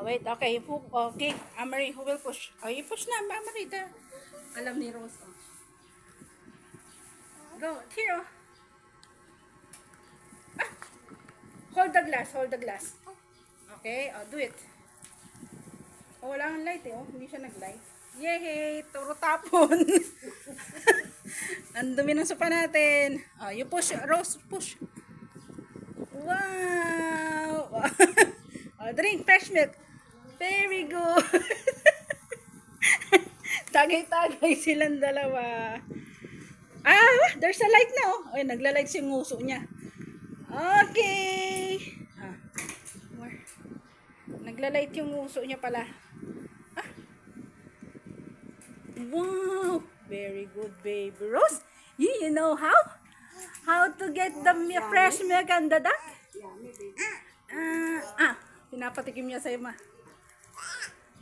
wait. Okay. Okay. Marie, who will push? Oh, you push na. Marie, the. Alam ni Rose. Oh. Go. Here, oh. Hold the glass. Hold the glass. Okay. Oh, do it. Oh, wala kang light eh. Oh. Hindi siya nag-light. Yay! Turo tapon. Ang dumi ng sopa natin. Oh, you push. Rose, push. Wow! Oh, drink fresh milk. Very good. Tagay-tagay silang dalawa. Ah, there's a light na oh. Ay, nagla-light si nguso niya. Okay. Ah, more. Nagla-light yung nguso niya pala. Ah. Wow, very good, baby Rose. You know how? How to get the fresh milk and the duck? Pinapatikim niya sa'yo, ma.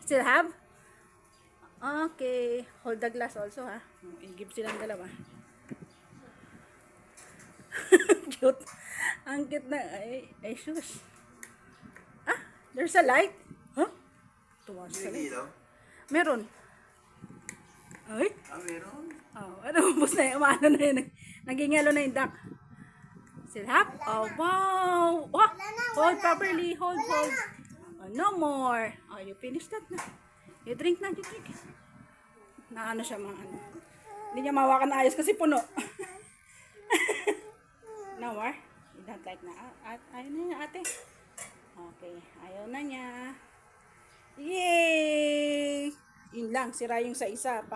Still have? Okay. Hold the glass also, ha? I-give silang dalawa. Cute. Ang cute na. Ay, shush. Ah, there's a light. Huh? Tuwas sa light. Meron. Ay? Meron? Oh, ano, ubos na yun. Umano na yun. Naging yellow na yung duck. Still have? Oh, wow. Oh, hold properly. Hold. Oh, no more. Oh, you finished that na. You drink na, you drink. Na ano siya mga ano. Hindi niya mawakan na ayos kasi puno. No more? You don't like na. Ayaw na niya ate. Okay, ayaw na niya. Yay! Yun lang, sira yung sa isa.